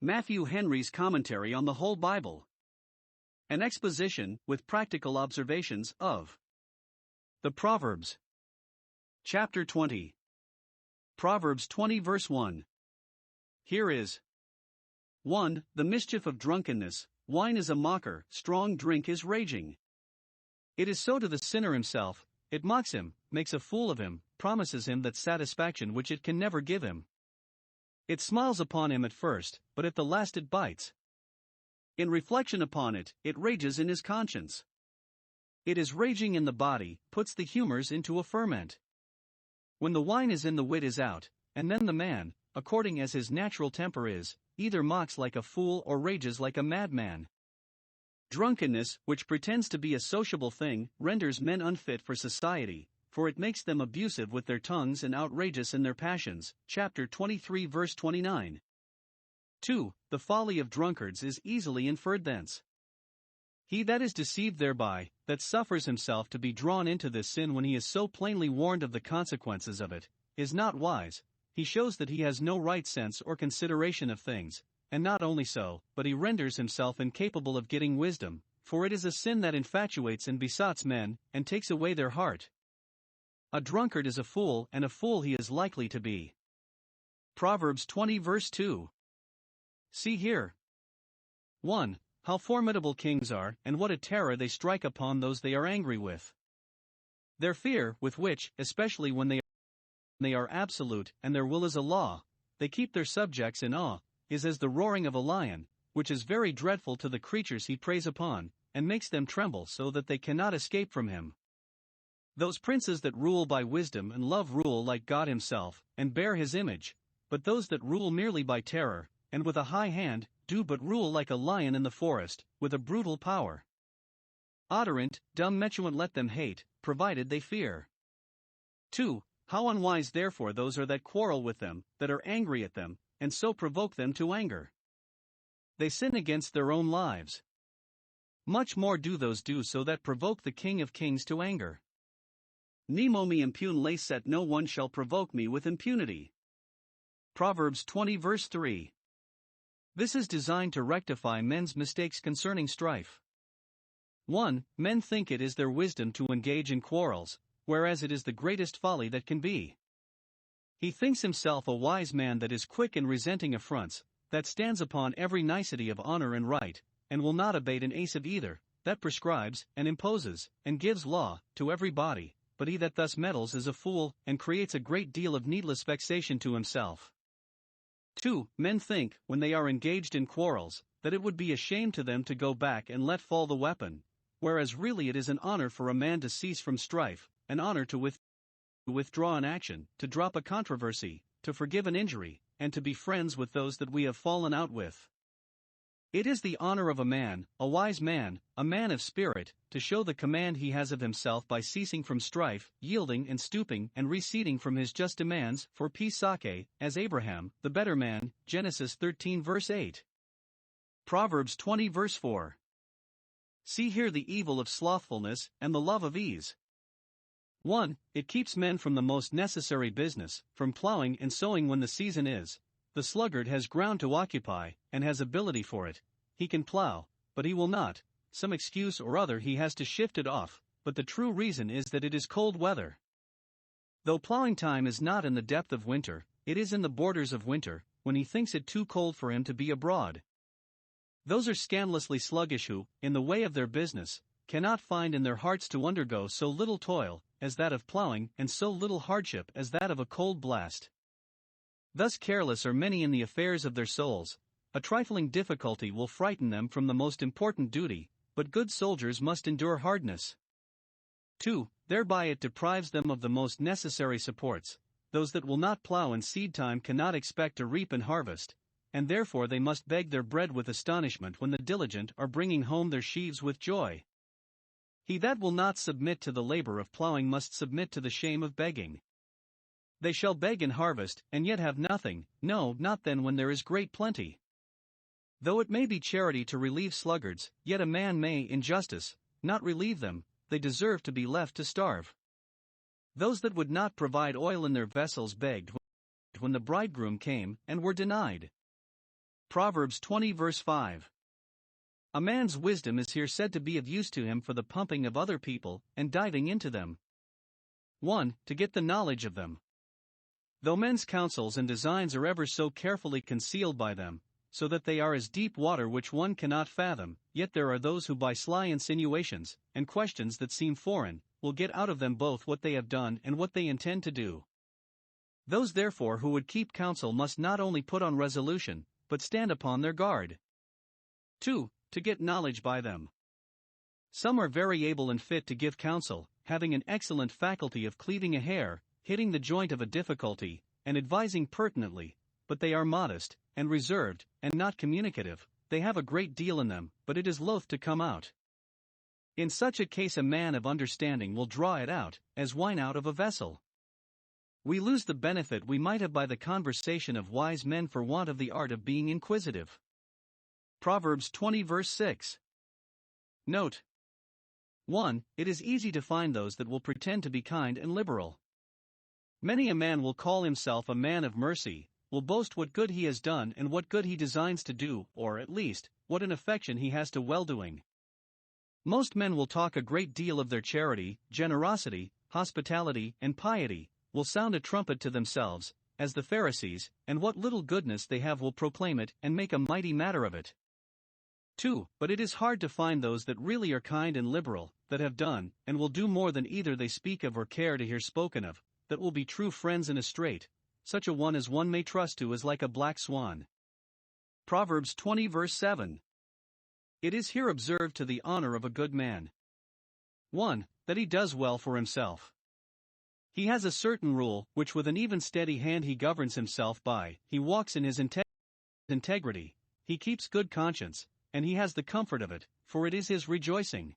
Matthew Henry's Commentary on the Whole Bible. An exposition, with practical observations, of the Proverbs. Chapter 20. Proverbs 20 verse 1. Here is 1. The mischief of drunkenness. Wine is a mocker, strong drink is raging. It is so to the sinner himself, it mocks him, makes a fool of him, promises him that satisfaction which it can never give him. It smiles upon him at first, but at the last it bites. In reflection upon it, it rages in his conscience. It is raging in the body, puts the humors into a ferment. When the wine is in, the wit is out, and then the man, according as his natural temper is, either mocks like a fool or rages like a madman. Drunkenness, which pretends to be a sociable thing, renders men unfit for society, for it makes them abusive with their tongues and outrageous in their passions. Chapter 23 verse 29. 2. The folly of drunkards is easily inferred thence. He that is deceived thereby, that suffers himself to be drawn into this sin when he is so plainly warned of the consequences of it, is not wise. He shows that he has no right sense or consideration of things, and not only so, but he renders himself incapable of getting wisdom, for it is a sin that infatuates and besots men, and takes away their heart. A drunkard is a fool, and a fool he is likely to be. Proverbs 20 verse 2. See here. 1. How formidable kings are, and what a terror they strike upon those they are angry with. Their fear, with which, especially when they are absolute, and their will is a law, they keep their subjects in awe, is as the roaring of a lion, which is very dreadful to the creatures he preys upon, and makes them tremble so that they cannot escape from him. Those princes that rule by wisdom and love rule like God himself, and bear his image, but those that rule merely by terror, and with a high hand, do but rule like a lion in the forest, with a brutal power. Odorant, dumb metuant let them hate, provided they fear. 2. How unwise therefore those are that quarrel with them, that are angry at them, and so provoke them to anger. They sin against their own lives. Much more do those do so that provoke the King of Kings to anger. Nemo me impune lacet, no one shall provoke me with impunity. Proverbs 20 verse 3. This is designed to rectify men's mistakes concerning strife. 1. Men think it is their wisdom to engage in quarrels, whereas it is the greatest folly that can be. He thinks himself a wise man that is quick in resenting affronts, that stands upon every nicety of honor and right, and will not abate an ace of either, that prescribes, and imposes, and gives law, to every body. But he that thus meddles is a fool, and creates a great deal of needless vexation to himself. 2. Men think, when they are engaged in quarrels, that it would be a shame to them to go back and let fall the weapon, whereas really it is an honor for a man to cease from strife, an honor to withdraw an action, to drop a controversy, to forgive an injury, and to be friends with those that we have fallen out with. It is the honor of a man, a wise man, a man of spirit, to show the command he has of himself by ceasing from strife, yielding and stooping and receding from his just demands for peace sake, as Abraham, the better man, Genesis 13 verse 8. Proverbs 20 verse 4. See here the evil of slothfulness and the love of ease. 1. It keeps men from the most necessary business, from plowing and sowing when the season is. The sluggard has ground to occupy, and has ability for it. He can plow, but he will not. Some excuse or other he has to shift it off, but the true reason is that it is cold weather. Though plowing time is not in the depth of winter, it is in the borders of winter, when he thinks it too cold for him to be abroad. Those are scandalously sluggish who, in the way of their business, cannot find in their hearts to undergo so little toil as that of plowing, and so little hardship as that of a cold blast. Thus careless are many in the affairs of their souls. A trifling difficulty will frighten them from the most important duty, but good soldiers must endure hardness. 2. Thereby it deprives them of the most necessary supports. Those that will not plow in seed time cannot expect to reap and harvest, and therefore they must beg their bread with astonishment when the diligent are bringing home their sheaves with joy. He that will not submit to the labor of plowing must submit to the shame of begging. They shall beg and harvest, and yet have nothing, no, not then when there is great plenty. Though it may be charity to relieve sluggards, yet a man may, in justice, not relieve them. They deserve to be left to starve. Those that would not provide oil in their vessels begged when the bridegroom came, and were denied. Proverbs 20 verse 5. A man's wisdom is here said to be of use to him for the pumping of other people, and diving into them. 1. To get the knowledge of them. Though men's counsels and designs are ever so carefully concealed by them, so that they are as deep water which one cannot fathom, yet there are those who by sly insinuations, and questions that seem foreign, will get out of them both what they have done and what they intend to do. Those therefore who would keep counsel must not only put on resolution, but stand upon their guard. 2. To get knowledge by them. Some are very able and fit to give counsel, having an excellent faculty of cleaving a hair, hitting the joint of a difficulty, and advising pertinently, but they are modest, and reserved, and not communicative. They have a great deal in them, but it is loath to come out. In such a case a man of understanding will draw it out, as wine out of a vessel. We lose the benefit we might have by the conversation of wise men for want of the art of being inquisitive. Proverbs 20 verse 6. Note. 1. It is easy to find those that will pretend to be kind and liberal. Many a man will call himself a man of mercy, will boast what good he has done and what good he designs to do, or at least, what an affection he has to well-doing. Most men will talk a great deal of their charity, generosity, hospitality, and piety, will sound a trumpet to themselves, as the Pharisees, and what little goodness they have will proclaim it and make a mighty matter of it. 2. But it is hard to find those that really are kind and liberal, that have done, and will do more than either they speak of or care to hear spoken of, that will be true friends in a strait. Such a one as one may trust to is like a black swan. Proverbs 20 verse 7. It is here observed to the honor of a good man. 1. That he does well for himself. He has a certain rule, which with an even steady hand he governs himself by. He walks in his integrity, he keeps good conscience, and he has the comfort of it, for it is his rejoicing.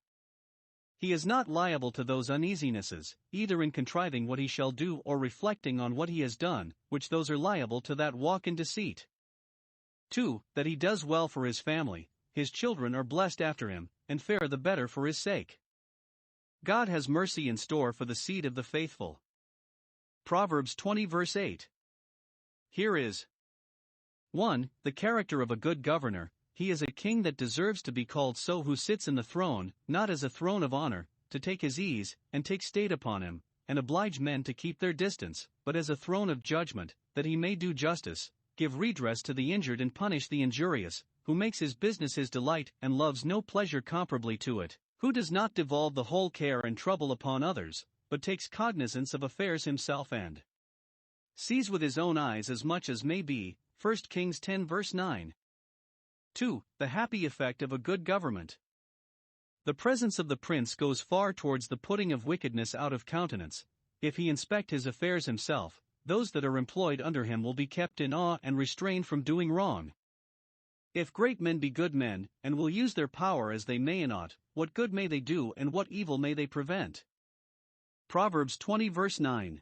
He is not liable to those uneasinesses, either in contriving what he shall do or reflecting on what he has done, which those are liable to that walk in deceit. 2. That he does well for his family, his children are blessed after him, and fare the better for his sake. God has mercy in store for the seed of the faithful. Proverbs 20 verse 8. Here is 1. The character of a good governor. He is a king that deserves to be called so who sits in the throne, not as a throne of honor, to take his ease, and take state upon him, and oblige men to keep their distance, but as a throne of judgment, that he may do justice, give redress to the injured and punish the injurious, who makes his business his delight and loves no pleasure comparably to it, who does not devolve the whole care and trouble upon others, but takes cognizance of affairs himself and sees with his own eyes as much as may be. 1 Kings 10 verse 9. 2. The happy effect of a good government. The presence of the prince goes far towards the putting of wickedness out of countenance. If he inspect his affairs himself, those that are employed under him will be kept in awe and restrained from doing wrong. If great men be good men, and will use their power as they may and ought, what good may they do and what evil may they prevent? Proverbs 20 verse 9.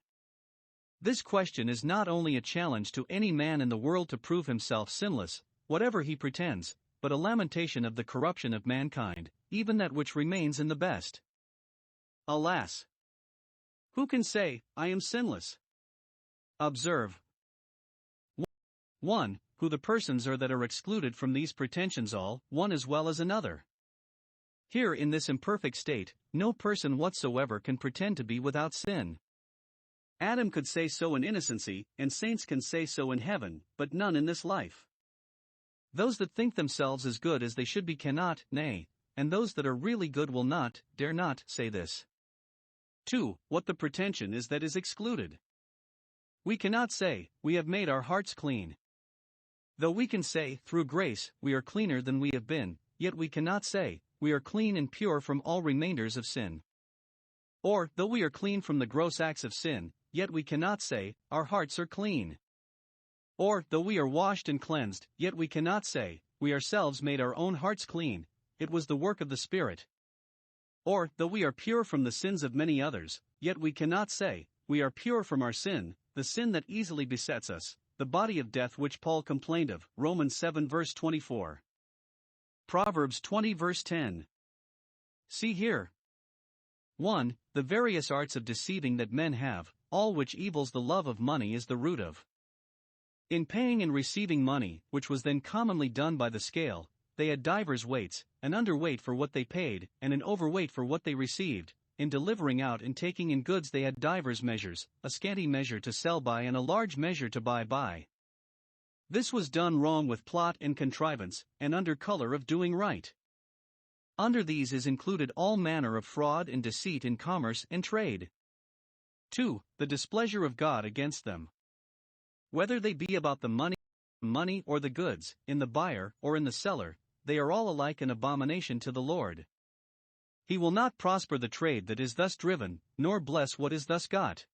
This question is not only a challenge to any man in the world to prove himself sinless, whatever he pretends, but a lamentation of the corruption of mankind, even that which remains in the best. Alas! Who can say, I am sinless? Observe. 1. Who the persons are that are excluded from these pretensions, all, one as well as another. Here in this imperfect state, no person whatsoever can pretend to be without sin. Adam could say so in innocency, and saints can say so in heaven, but none in this life. Those that think themselves as good as they should be cannot, nay, and those that are really good will not, dare not, say this. 2. What the pretension is that is excluded. We cannot say, we have made our hearts clean. Though we can say, through grace, we are cleaner than we have been, yet we cannot say, we are clean and pure from all remainders of sin. Or, though we are clean from the gross acts of sin, yet we cannot say, our hearts are clean. Or, though we are washed and cleansed, yet we cannot say, we ourselves made our own hearts clean, it was the work of the Spirit. Or, though we are pure from the sins of many others, yet we cannot say, we are pure from our sin, the sin that easily besets us, the body of death which Paul complained of, Romans 7 verse 24. Proverbs 20 verse 10. See here. 1. The various arts of deceiving that men have, all which evils the love of money is the root of. In paying and receiving money, which was then commonly done by the scale, they had divers weights, an underweight for what they paid, and an overweight for what they received. In delivering out and taking in goods they had divers measures, a scanty measure to sell by and a large measure to buy by. This was done wrong with plot and contrivance, and under color of doing right. Under these is included all manner of fraud and deceit in commerce and trade. 2. The displeasure of God against them. Whether they be about the money or the goods, in the buyer or in the seller, they are all alike an abomination to the Lord. He will not prosper the trade that is thus driven, nor bless what is thus got.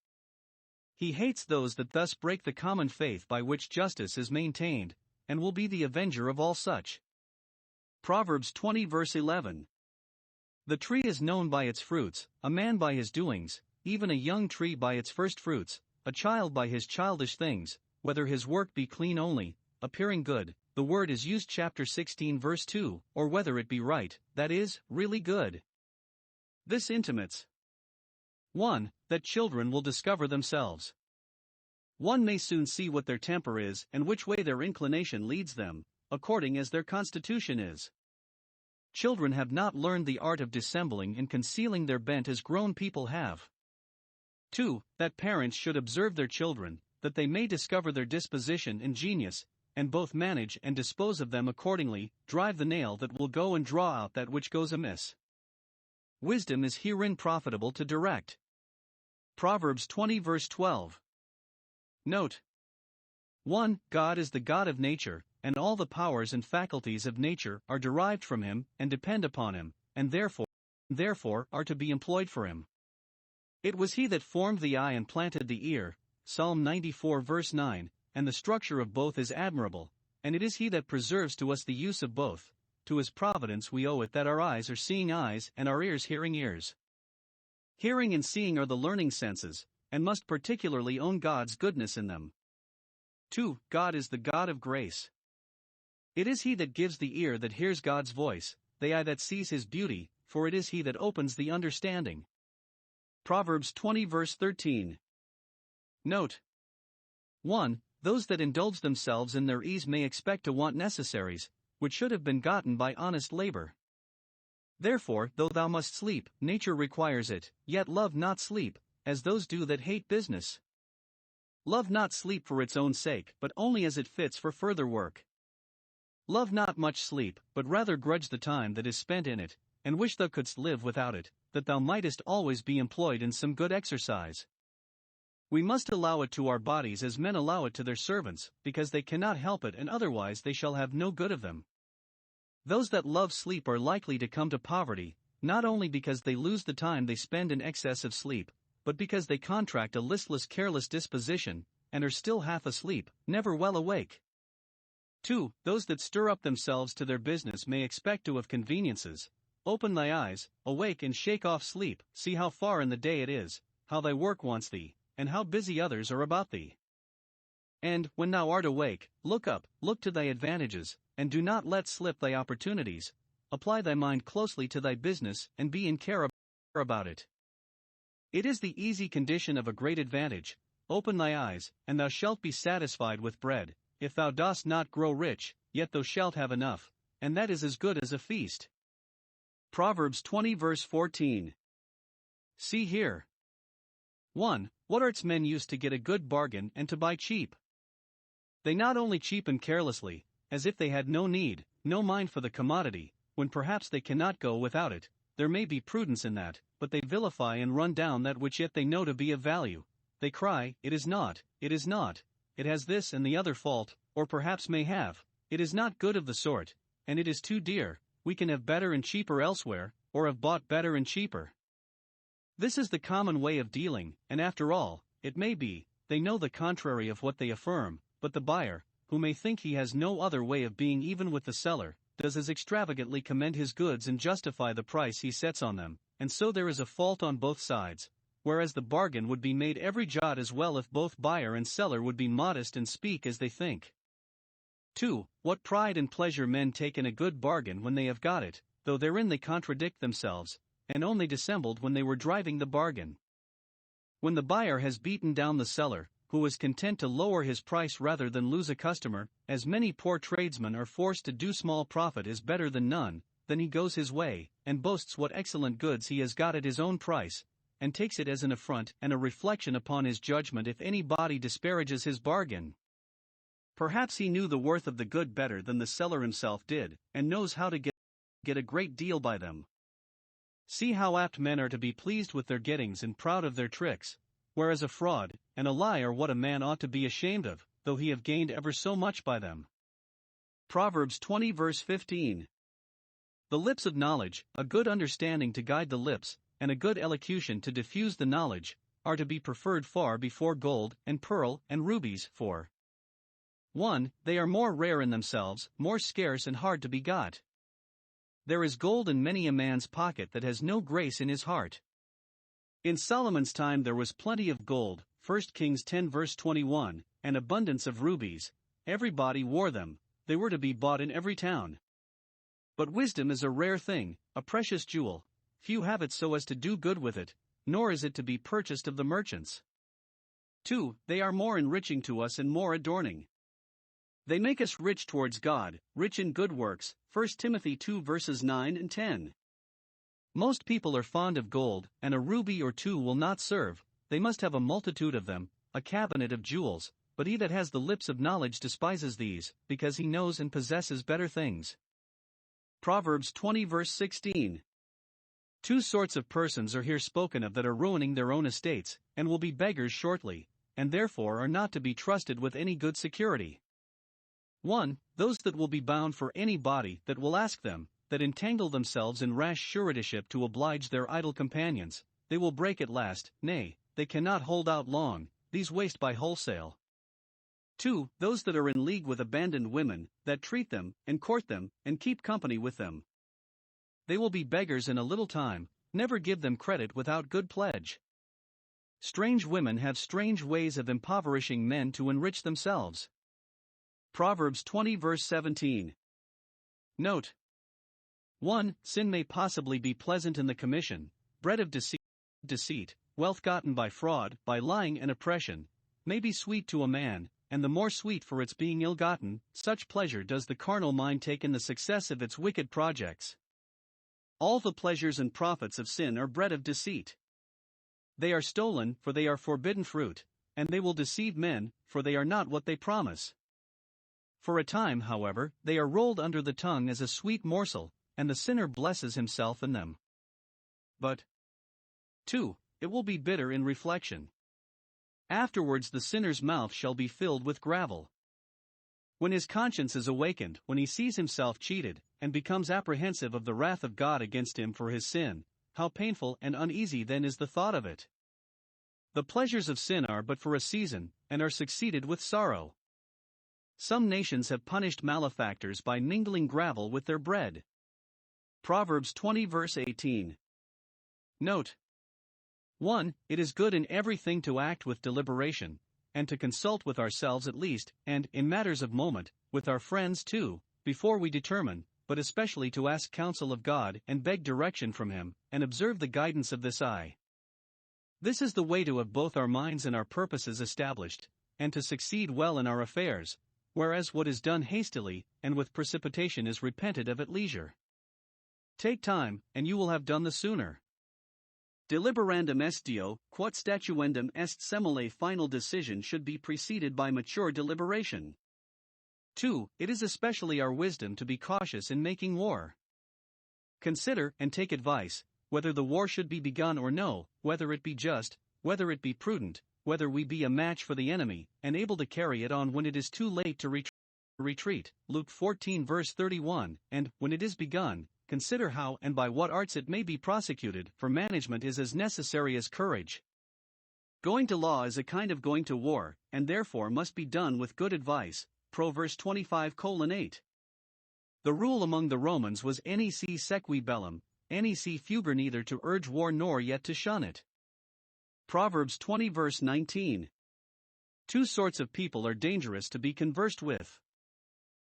He hates those that thus break the common faith by which justice is maintained, and will be the avenger of all such. Proverbs 20 verse 11. The tree is known by its fruits, a man by his doings, even a young tree by its first fruits, a child by his childish things, whether his work be clean only, appearing good, the word is used chapter 16 verse 2, or whether it be right, that is, really good. This intimates 1. That children will discover themselves. One may soon see what their temper is and which way their inclination leads them, according as their constitution is. Children have not learned the art of dissembling and concealing their bent as grown people have. 2. That parents should observe their children, that they may discover their disposition and genius, and both manage and dispose of them accordingly, drive the nail that will go and draw out that which goes amiss. Wisdom is herein profitable to direct. Proverbs 20 verse 12. Note 1. God is the God of nature, and all the powers and faculties of nature are derived from him and depend upon him, and therefore are to be employed for him. It was he that formed the eye and planted the ear, Psalm 94 verse 9, and the structure of both is admirable, and it is he that preserves to us the use of both. To his providence we owe it that our eyes are seeing eyes and our ears hearing ears. Hearing and seeing are the learning senses, and must particularly own God's goodness in them. 2. God is the God of grace. It is he that gives the ear that hears God's voice, the eye that sees his beauty, for it is he that opens the understanding. Proverbs 20 verse 13. Note 1. Those that indulge themselves in their ease may expect to want necessaries, which should have been gotten by honest labor. Therefore, though thou must sleep, nature requires it, yet love not sleep, as those do that hate business. Love not sleep for its own sake, but only as it fits for further work. Love not much sleep, but rather grudge the time that is spent in it, and wish thou couldst live without it, that thou mightest always be employed in some good exercise. We must allow it to our bodies as men allow it to their servants, because they cannot help it and otherwise they shall have no good of them. Those that love sleep are likely to come to poverty, not only because they lose the time they spend in excess of sleep, but because they contract a listless careless disposition, and are still half asleep, never well awake. 2. Those that stir up themselves to their business may expect to have conveniences. Open thy eyes, awake and shake off sleep, see how far in the day it is, how thy work wants thee, and how busy others are about thee. And, when thou art awake, look up, look to thy advantages, and do not let slip thy opportunities. Apply thy mind closely to thy business, and be in care about it. It is the easy condition of a great advantage. Open thy eyes, and thou shalt be satisfied with bread. If thou dost not grow rich, yet thou shalt have enough, and that is as good as a feast. Proverbs 20 verse 14. See here. 1. What arts men use to get a good bargain and to buy cheap? They not only cheapen carelessly, as if they had no need, no mind for the commodity, when perhaps they cannot go without it. There may be prudence in that, but they vilify and run down that which yet they know to be of value. They cry, it is not, it is not, it has this and the other fault, or perhaps may have, it is not good of the sort, and it is too dear, we can have better and cheaper elsewhere, or have bought better and cheaper. This is the common way of dealing, and after all, it may be, they know the contrary of what they affirm, but the buyer, who may think he has no other way of being even with the seller, does as extravagantly commend his goods and justify the price he sets on them, and so there is a fault on both sides, whereas the bargain would be made every jot as well if both buyer and seller would be modest and speak as they think. 2. What pride and pleasure men take in a good bargain when they have got it, though therein they contradict themselves, and only dissembled when they were driving the bargain. When the buyer has beaten down the seller, who is content to lower his price rather than lose a customer, as many poor tradesmen are forced to do. Small profit is better than none. Then he goes his way, and boasts what excellent goods he has got at his own price, and takes it as an affront and a reflection upon his judgment if anybody disparages his bargain. Perhaps he knew the worth of the good better than the seller himself did, and knows how to get a great deal by them. See how apt men are to be pleased with their gettings and proud of their tricks, whereas a fraud and a lie are what a man ought to be ashamed of, though he have gained ever so much by them. Proverbs 20 verse 15. The lips of knowledge, a good understanding to guide the lips, and a good elocution to diffuse the knowledge, are to be preferred far before gold and pearl and rubies, for 1. They are more rare in themselves, more scarce and hard to be got. There is gold in many a man's pocket that has no grace in his heart. In Solomon's time there was plenty of gold, 1 Kings 10 verse 21, and abundance of rubies. Everybody wore them, they were to be bought in every town. But wisdom is a rare thing, a precious jewel. Few have it so as to do good with it, nor is it to be purchased of the merchants. 2. They are more enriching to us and more adorning. They make us rich towards God, rich in good works, 1 Timothy 2 verses 9 and 10. Most people are fond of gold, and a ruby or two will not serve. They must have a multitude of them, a cabinet of jewels, but he that has the lips of knowledge despises these, because he knows and possesses better things. Proverbs 20 verse 16. Two sorts of persons are here spoken of that are ruining their own estates, and will be beggars shortly, and therefore are not to be trusted with any good security. 1. Those that will be bound for any body that will ask them, that entangle themselves in rash suretyship to oblige their idle companions. They will break at last, nay, they cannot hold out long, these waste by wholesale. 2. Those that are in league with abandoned women, that treat them, and court them, and keep company with them. They will be beggars in a little time, never give them credit without good pledge. Strange women have strange ways of impoverishing men to enrich themselves. Proverbs 20 verse 17. Note. 1. Sin may possibly be pleasant in the commission, bread of deceit, wealth gotten by fraud, by lying and oppression, may be sweet to a man, and the more sweet for its being ill-gotten. Such pleasure does the carnal mind take in the success of its wicked projects. All the pleasures and profits of sin are bread of deceit. They are stolen, for they are forbidden fruit, and they will deceive men, for they are not what they promise. For a time, however, they are rolled under the tongue as a sweet morsel, and the sinner blesses himself in them. But 2. It will be bitter in reflection. Afterwards the sinner's mouth shall be filled with gravel. When his conscience is awakened, when he sees himself cheated, and becomes apprehensive of the wrath of God against him for his sin, how painful and uneasy then is the thought of it. The pleasures of sin are but for a season, and are succeeded with sorrow. Some nations have punished malefactors by mingling gravel with their bread. Proverbs 20 verse 18. Note. 1. It is good in everything to act with deliberation, and to consult with ourselves at least, and, in matters of moment, with our friends too, before we determine, but especially to ask counsel of God and beg direction from Him, and observe the guidance of this eye. This is the way to have both our minds and our purposes established, and to succeed well in our affairs, whereas what is done hastily, and with precipitation is repented of at leisure. Take time, and you will have done the sooner. Deliberandum est dio, quod statuendum est semele. Final decision should be preceded by mature deliberation. 2. It is especially our wisdom to be cautious in making war. Consider and take advice, whether the war should be begun or no, whether it be just, whether it be prudent, whether we be a match for the enemy, and able to carry it on when it is too late to retreat. Luke 14 verse 31, and, when it is begun, consider how and by what arts it may be prosecuted, for management is as necessary as courage. Going to law is a kind of going to war, and therefore must be done with good advice. Proverbs 25:8. The rule among the Romans was nec sequi bellum, nec fugere, neither to urge war nor yet to shun it. Proverbs 20 verse 19. Two sorts of people are dangerous to be conversed with.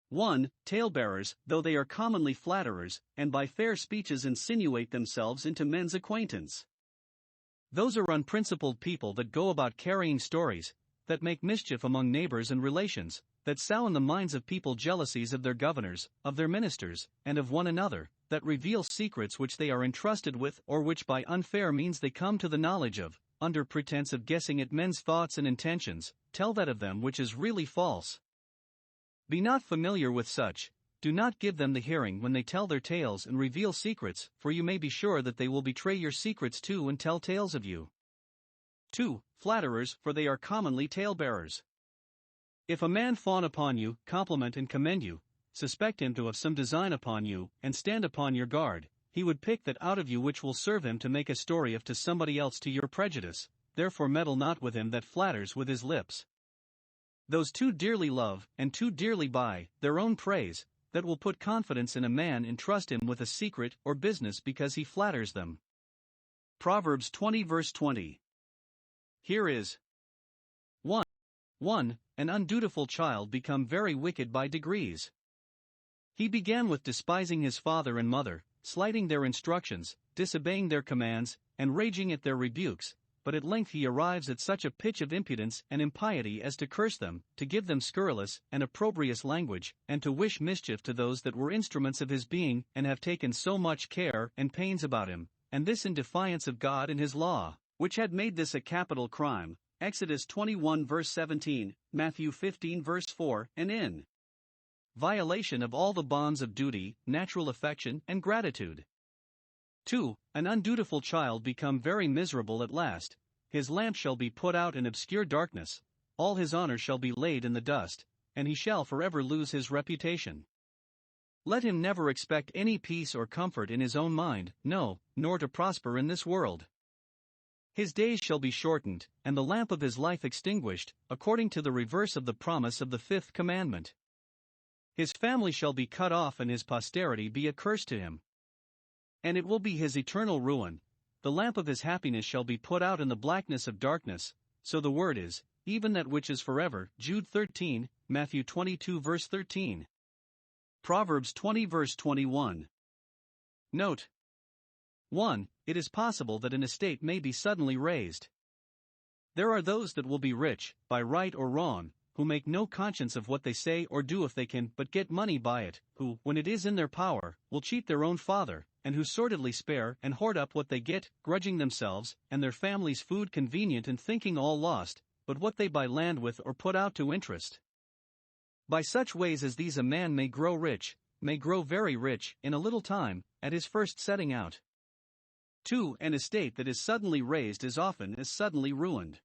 1. Talebearers, though they are commonly flatterers, and by fair speeches insinuate themselves into men's acquaintance. Those are unprincipled people that go about carrying stories, that make mischief among neighbors and relations, that sow in the minds of people jealousies of their governors, of their ministers, and of one another, that reveal secrets which they are entrusted with or which by unfair means they come to the knowledge of, under pretense of guessing at men's thoughts and intentions, tell that of them which is really false. Be not familiar with such, do not give them the hearing when they tell their tales and reveal secrets, for you may be sure that they will betray your secrets too and tell tales of you. 2. Flatterers, for they are commonly talebearers. If a man fawn upon you, compliment and commend you, suspect him to have some design upon you, and stand upon your guard, he would pick that out of you which will serve him to make a story of to somebody else to your prejudice, therefore meddle not with him that flatters with his lips. Those too dearly love, and too dearly buy, their own praise, that will put confidence in a man and trust him with a secret or business because he flatters them. Proverbs 20 verse 20. Here is 1. An undutiful child become very wicked by degrees. He began with despising his father and mother, slighting their instructions, disobeying their commands, and raging at their rebukes, but at length he arrives at such a pitch of impudence and impiety as to curse them, to give them scurrilous and opprobrious language, and to wish mischief to those that were instruments of his being and have taken so much care and pains about him, and this in defiance of God and his law, which had made this a capital crime, Exodus 21 verse 17, Matthew 15 verse 4, and in violation of all the bonds of duty, natural affection, and gratitude. 2. An undutiful child become very miserable at last, his lamp shall be put out in obscure darkness, all his honor shall be laid in the dust, and he shall forever lose his reputation. Let him never expect any peace or comfort in his own mind, no, nor to prosper in this world. His days shall be shortened, and the lamp of his life extinguished, according to the reverse of the promise of the 5th commandment. His family shall be cut off and his posterity be a curse to him. And it will be his eternal ruin, the lamp of his happiness shall be put out in the blackness of darkness, so the word is, even that which is forever, Jude 13, Matthew 22 verse 13. Proverbs 20 verse 21. Note 1. It is possible that an estate may be suddenly raised. There are those that will be rich, by right or wrong, who make no conscience of what they say or do if they can but get money by it, who, when it is in their power, will cheat their own father, and who sordidly spare and hoard up what they get, grudging themselves and their families food convenient and thinking all lost, but what they buy land with or put out to interest. By such ways as these a man may grow rich, may grow very rich, in a little time, at his first setting out. 2. An estate that is suddenly raised is often as suddenly ruined.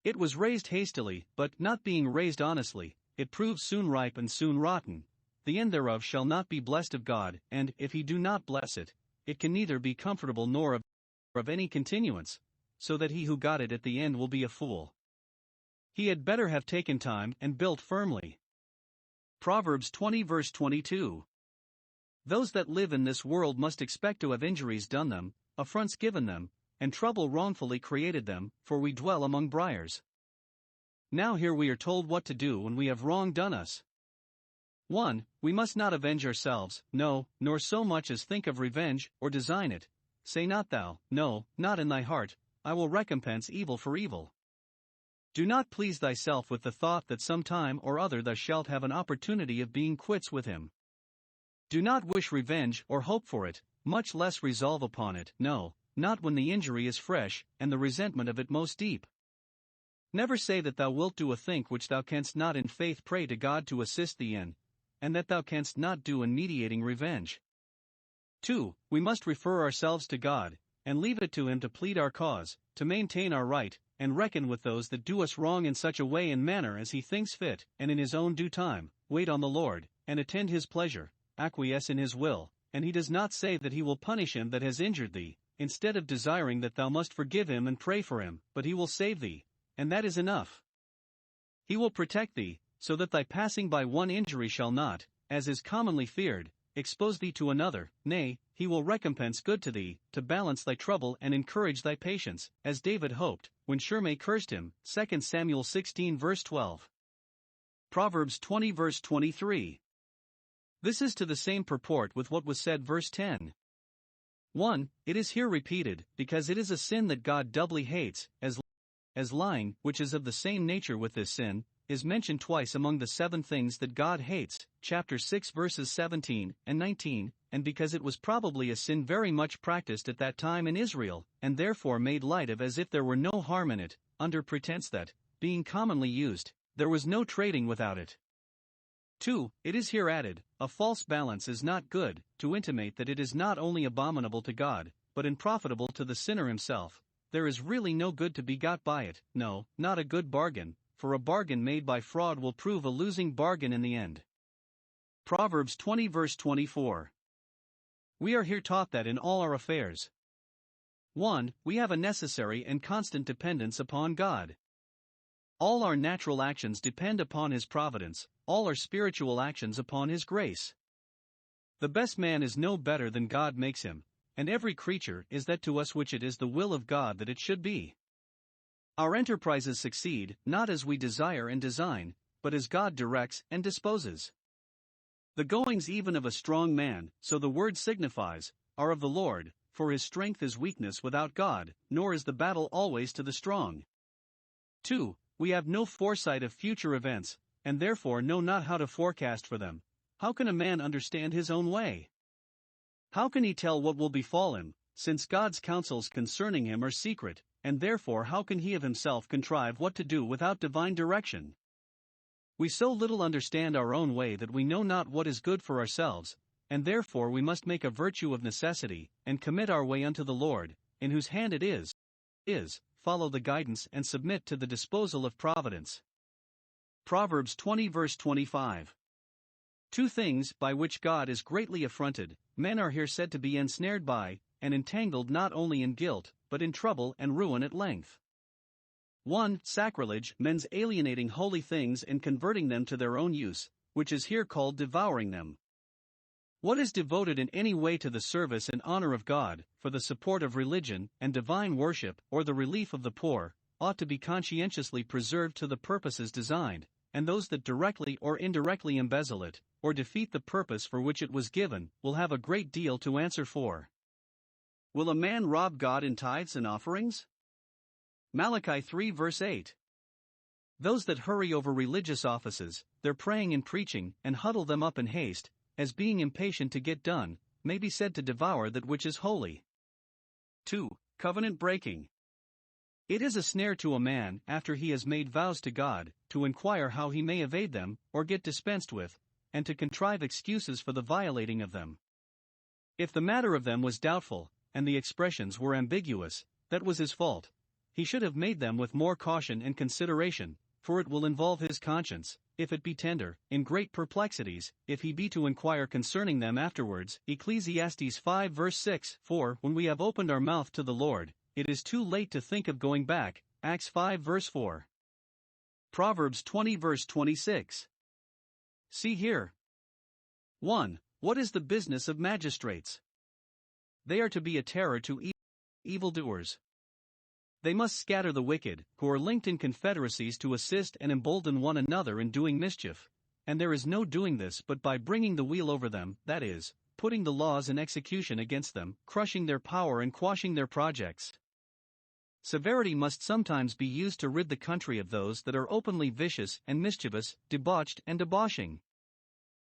It was raised hastily, but, not being raised honestly, it proves soon ripe and soon rotten. The end thereof shall not be blessed of God, and, if he do not bless it, it can neither be comfortable nor of any continuance, so that he who got it at the end will be a fool. He had better have taken time and built firmly. Proverbs 20 verse 22. Those that live in this world must expect to have injuries done them, affronts given them, and trouble wrongfully created them, for we dwell among briars. Now here we are told what to do when we have wrong done us. 1. We must not avenge ourselves, no, nor so much as think of revenge, or design it. Say not thou, no, not in thy heart, I will recompense evil for evil. Do not please thyself with the thought that some time or other thou shalt have an opportunity of being quits with him. Do not wish revenge or hope for it, much less resolve upon it, no, not when the injury is fresh, and the resentment of it most deep. Never say that thou wilt do a thing which thou canst not in faith pray to God to assist thee in, and that thou canst not do in mediating revenge. 2. We must refer ourselves to God, and leave it to him to plead our cause, to maintain our right, and reckon with those that do us wrong in such a way and manner as he thinks fit, and in his own due time, wait on the Lord, and attend his pleasure, acquiesce in his will, and he does not say that he will punish him that has injured thee, instead of desiring that thou must forgive him and pray for him, but he will save thee, and that is enough. He will protect thee, so that thy passing by one injury shall not, as is commonly feared, expose thee to another, nay, he will recompense good to thee, to balance thy trouble and encourage thy patience, as David hoped, when Shimei cursed him, 2 Samuel 16 verse 12. Proverbs 20 verse 23. This is to the same purport with what was said verse 10. 1. It is here repeated, because it is a sin that God doubly hates, as as lying, which is of the same nature with this sin, is mentioned twice among the 7 things that God hates, chapter 6 verses 17 and 19, and because it was probably a sin very much practiced at that time in Israel, and therefore made light of as if there were no harm in it, under pretense that, being commonly used, there was no trading without it. 2. It is here added, a false balance is not good, to intimate that it is not only abominable to God, but unprofitable to the sinner himself. There is really no good to be got by it, no, not a good bargain, for a bargain made by fraud will prove a losing bargain in the end. Proverbs 20 verse 24. We are here taught that in all our affairs, 1. We have a necessary and constant dependence upon God. All our natural actions depend upon His providence, all our spiritual actions upon His grace. The best man is no better than God makes him, and every creature is that to us which it is the will of God that it should be. Our enterprises succeed, not as we desire and design, but as God directs and disposes. The goings even of a strong man, so the word signifies, are of the Lord, for his strength is weakness without God, nor is the battle always to the strong. 2. We have no foresight of future events, and therefore know not how to forecast for them. How can a man understand his own way? How can he tell what will befall him, since God's counsels concerning him are secret, and therefore how can he of himself contrive what to do without divine direction? We so little understand our own way that we know not what is good for ourselves, and therefore we must make a virtue of necessity, and commit our way unto the Lord, in whose hand it is, follow the guidance and submit to the disposal of providence. Proverbs 20 verse 25. 2 things by which God is greatly affronted, men are here said to be ensnared by, and entangled not only in guilt, but in trouble and ruin at length. 1. Sacrilege, men's alienating holy things and converting them to their own use, which is here called devouring them. What is devoted in any way to the service and honor of God, for the support of religion and divine worship or the relief of the poor, ought to be conscientiously preserved to the purposes designed, and those that directly or indirectly embezzle it, or defeat the purpose for which it was given, will have a great deal to answer for. Will a man rob God in tithes and offerings? Malachi 3 verse 8. Those that hurry over religious offices, their praying and preaching, and huddle them up in haste, as being impatient to get done, may be said to devour that which is holy. 2. Covenant breaking. It is a snare to a man, after he has made vows to God, to inquire how he may evade them, or get dispensed with, and to contrive excuses for the violating of them. If the matter of them was doubtful, and the expressions were ambiguous, that was his fault. He should have made them with more caution and consideration, for it will involve his conscience, if it be tender, in great perplexities, if he be to inquire concerning them afterwards. Ecclesiastes 5 verse 6. For when we have opened our mouth to the Lord, it is too late to think of going back. Acts 5 verse 4. Proverbs 20 verse 26. See here. 1. What is the business of magistrates? They are to be a terror to evildoers. They must scatter the wicked, who are linked in confederacies to assist and embolden one another in doing mischief, and there is no doing this but by bringing the wheel over them, that is, putting the laws in execution against them, crushing their power and quashing their projects. Severity must sometimes be used to rid the country of those that are openly vicious and mischievous, debauched and debauching.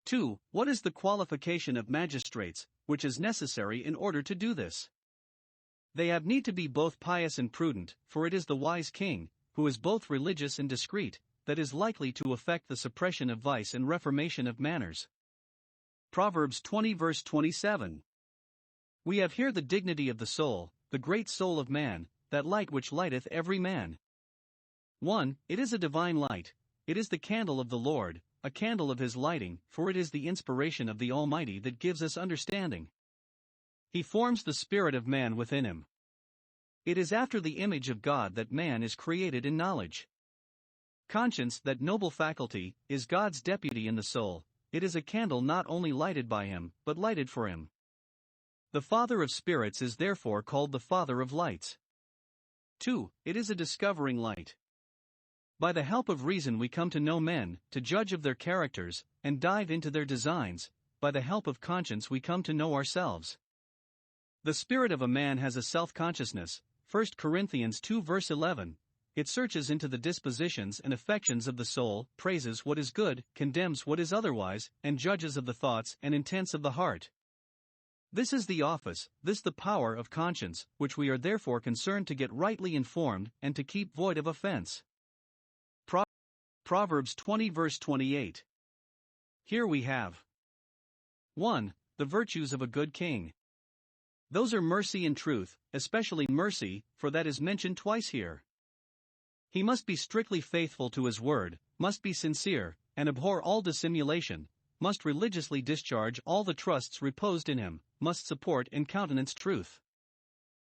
2. What is the qualification of magistrates, which is necessary in order to do this? They have need to be both pious and prudent, for it is the wise king, who is both religious and discreet, that is likely to effect the suppression of vice and reformation of manners. Proverbs 20 verse 27. We have here the dignity of the soul, the great soul of man, that light which lighteth every man. 1. It is a divine light, it is the candle of the Lord, a candle of his lighting, for it is the inspiration of the Almighty that gives us understanding. He forms the spirit of man within him. It is after the image of God that man is created in knowledge. Conscience, that noble faculty, is God's deputy in the soul. It is a candle not only lighted by him, but lighted for him. The Father of spirits is therefore called the Father of lights. 2. It is a discovering light. By the help of reason we come to know men, to judge of their characters, and dive into their designs. By the help of conscience we come to know ourselves. The spirit of a man has a self-consciousness, 1 Corinthians 2 verse 11, it searches into the dispositions and affections of the soul, praises what is good, condemns what is otherwise, and judges of the thoughts and intents of the heart. This is the office, this the power of conscience, which we are therefore concerned to get rightly informed and to keep void of offense. Proverbs 20 verse 28. Here we have 1. The virtues of a good king. Those are mercy and truth, especially mercy, for that is mentioned twice here. He must be strictly faithful to his word, must be sincere, and abhor all dissimulation, must religiously discharge all the trusts reposed in him, must support and countenance truth.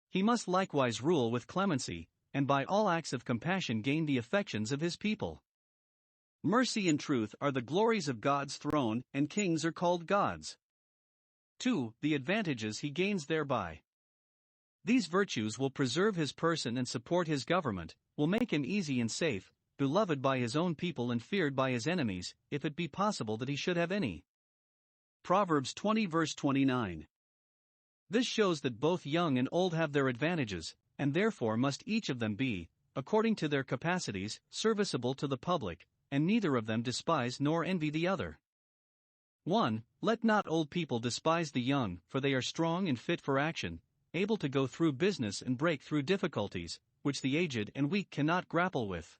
He must likewise rule with clemency, and by all acts of compassion gain the affections of his people. Mercy and truth are the glories of God's throne, and kings are called gods. 2. The advantages he gains thereby. These virtues will preserve his person and support his government, will make him easy and safe, beloved by his own people and feared by his enemies, if it be possible that he should have any. Proverbs 20 verse 29. This shows that both young and old have their advantages, and therefore must each of them be, according to their capacities, serviceable to the public, and neither of them despise nor envy the other. 1. Let not old people despise the young, for they are strong and fit for action, able to go through business and break through difficulties, which the aged and weak cannot grapple with.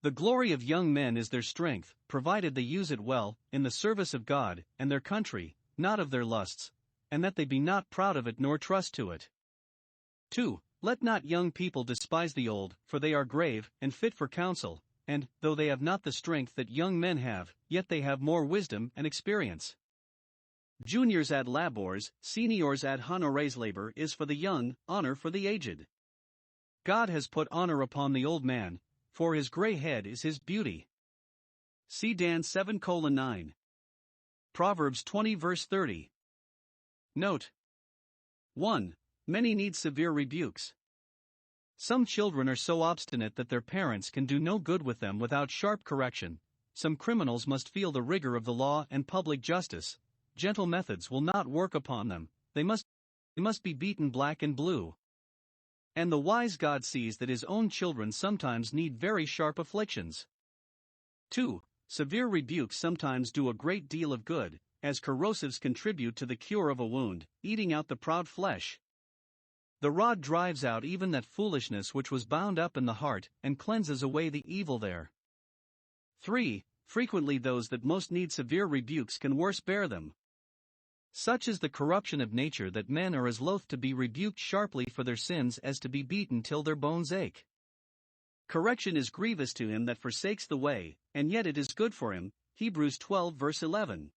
The glory of young men is their strength, provided they use it well, in the service of God and their country, not of their lusts, and that they be not proud of it nor trust to it. 2. Let not young people despise the old, for they are grave and fit for counsel, and, though they have not the strength that young men have, yet they have more wisdom and experience. Juniors ad labors, seniors ad honores labor is for the young, honor for the aged. God has put honor upon the old man, for his gray head is his beauty. See Dan 7:9. Proverbs 20 verse 30. Note 1. Many need severe rebukes. Some children are so obstinate that their parents can do no good with them without sharp correction. Some criminals must feel the rigor of the law and public justice. Gentle methods will not work upon them, they must be beaten black and blue. And the wise God sees that his own children sometimes need very sharp afflictions. 2. Severe rebukes sometimes do a great deal of good, as corrosives contribute to the cure of a wound, eating out the proud flesh. The rod drives out even that foolishness which was bound up in the heart, and cleanses away the evil there. 3. Frequently those that most need severe rebukes can worse bear them. Such is the corruption of nature that men are as loath to be rebuked sharply for their sins as to be beaten till their bones ache. Correction is grievous to him that forsakes the way, and yet it is good for him. Hebrews 12 verse 11.